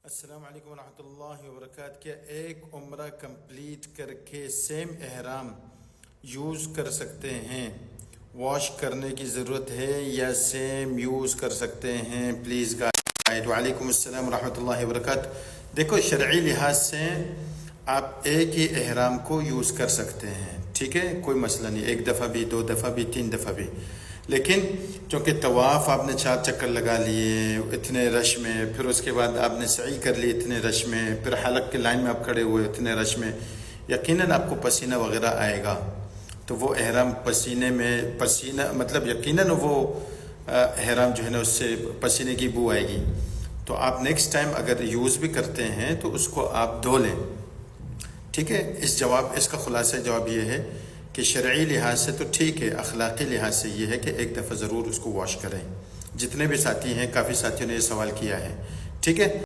السلام علیکم ورحمۃ اللہ وبرکاتہ. کیا ایک عمرہ کمپلیٹ کر کے سیم احرام یوز کر سکتے ہیں؟ واش کرنے کی ضرورت ہے یا سیم یوز کر سکتے ہیں؟ Please guide. وعلیکم السلام ورحمۃ اللہ وبرکاتہ. دیکھو، شرعی لحاظ سے آپ ایک ہی احرام کو یوز کر سکتے ہیں، ٹھیک ہے، کوئی مسئلہ نہیں، ایک دفعہ بھی، دو دفعہ بھی، تین دفعہ بھی. لیکن چونکہ طواف آپ نے 4 چکر لگا لیے اتنے رش میں، پھر اس کے بعد آپ نے سعی کر لی اتنے رش میں، پھر حلق کے لائن میں آپ کھڑے ہوئے اتنے رش میں، یقیناً آپ کو پسینہ وغیرہ آئے گا. تو وہ احرام پسینے میں مطلب یقیناً وہ احرام جو ہے نا، اس سے پسینے کی بو آئے گی. تو آپ نیکسٹ ٹائم اگر یوز بھی کرتے ہیں تو اس کو آپ دھو لیں، ٹھیک ہے. اس کا خلاصہ جواب یہ ہے کہ شرعی لحاظ سے تو ٹھیک ہے، اخلاقی لحاظ سے یہ ہے کہ ایک دفعہ ضرور اس کو واش کریں. جتنے بھی ساتھی ہیں، کافی ساتھیوں نے یہ سوال کیا ہے، ٹھیک ہے.